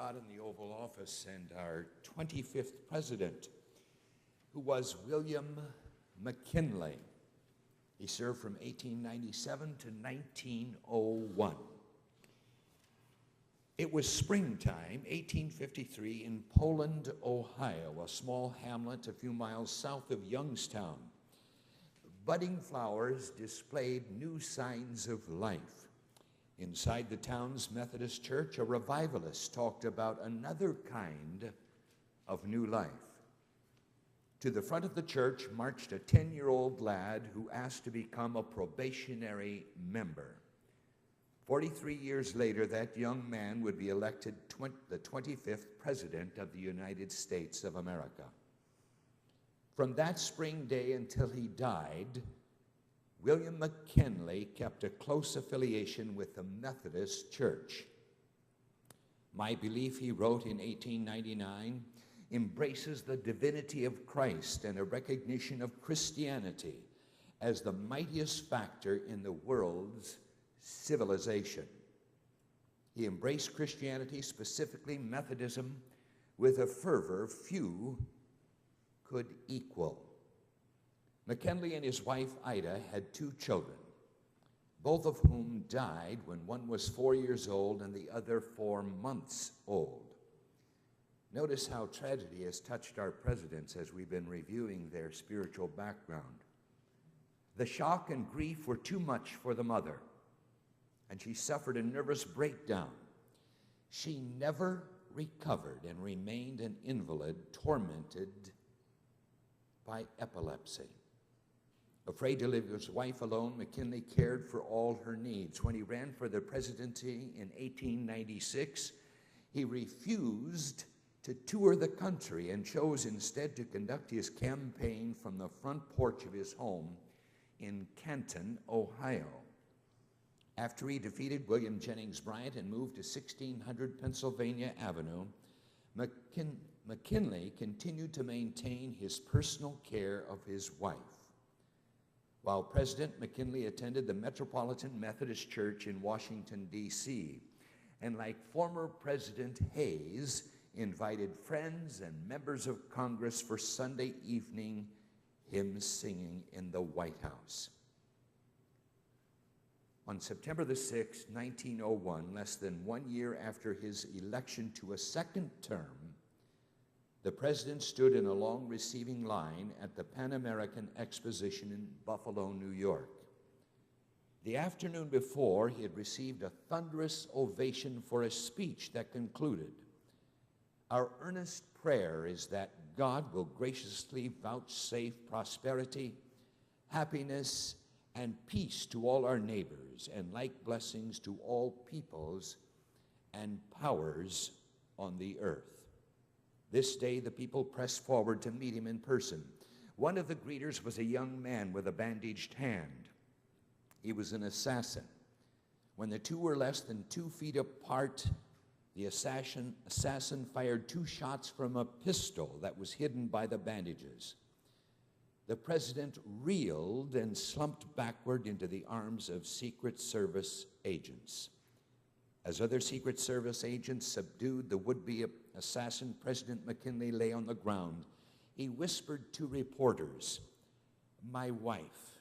God in the Oval Office and our 25th president, who was William McKinley. He served from 1897 to 1901. It was springtime, 1853, in Poland, Ohio, a small hamlet a few miles south of Youngstown. Budding flowers displayed new signs of life. Inside the town's Methodist church, a revivalist talked about another kind of new life. To the front of the church marched a 10-year-old lad who asked to become a probationary member. 43 years later, that young man would be elected the 25th President of the United States of America. From that spring day until he died, William McKinley kept a close affiliation with the Methodist Church. My belief, he wrote in 1899, embraces the divinity of Christ and a recognition of Christianity as the mightiest factor in the world's civilization. He embraced Christianity, specifically Methodism, with a fervor few could equal. McKinley and his wife Ida had 2 children, both of whom died when one was 4 years old and the other 4 months old. Notice how tragedy has touched our presidents as we've been reviewing their spiritual background. The shock and grief were too much for the mother, and she suffered a nervous breakdown. She never recovered and remained an invalid, tormented by epilepsy. Afraid to leave his wife alone, McKinley cared for all her needs. When he ran for the presidency in 1896, he refused to tour the country and chose instead to conduct his campaign from the front porch of his home in Canton, Ohio. After he defeated William Jennings Bryan and moved to 1600 Pennsylvania Avenue, McKinley continued to maintain his personal care of his wife. While president, McKinley attended the Metropolitan Methodist Church in Washington, D.C., and like former President Hayes, invited friends and members of Congress for Sunday evening hymn singing in the White House. On September the 6th, 1901, less than 1 year after his election to a second term, the president stood in a long receiving line at the Pan American Exposition in Buffalo, New York. The afternoon before, he had received a thunderous ovation for a speech that concluded, "Our earnest prayer is that God will graciously vouchsafe prosperity, happiness, and peace to all our neighbors, and like blessings to all peoples and powers on the earth." This day, the people pressed forward to meet him in person. One of the greeters was a young man with a bandaged hand. He was an assassin. When the two were less than 2 feet apart, the assassin fired 2 shots from a pistol that was hidden by the bandages. The president reeled and slumped backward into the arms of Secret Service agents. As other Secret Service agents subdued the would-be assassin, President McKinley lay on the ground. He whispered to reporters, my wife,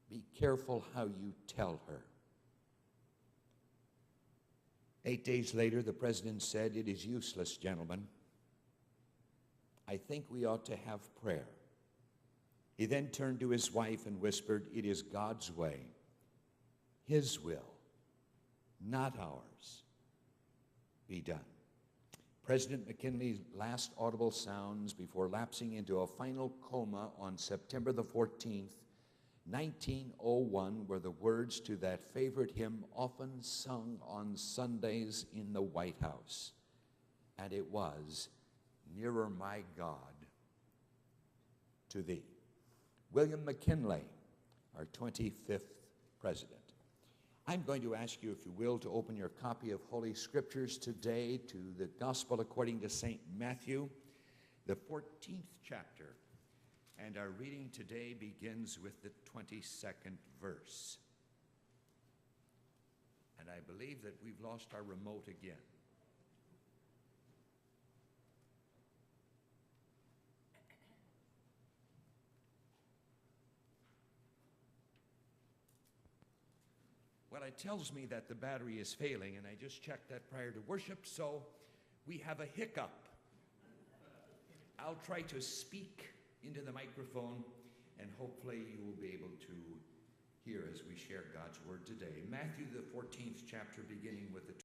be careful how you tell her." 8 days later, the president said, "It is useless, gentlemen. I think we ought to have prayer." He then turned to his wife and whispered, "It is God's way, His will, not ours, be done." President McKinley's last audible sounds before lapsing into a final coma on September the 14th, 1901, were the words to that favorite hymn often sung on Sundays in the White House. And it was, "Nearer, my God, to thee." William McKinley, our 25th president. I'm going to ask you, if you will, to open your copy of Holy Scriptures today to the Gospel according to St. Matthew, the 14th chapter. And our reading today begins with the 22nd verse. And I believe that we've lost our remote again. Well, it tells me that the battery is failing, and I just checked that prior to worship, so we have a hiccup. I'll try to speak into the microphone, and hopefully you will be able to hear as we share God's word today. Matthew, the 14th chapter, beginning with the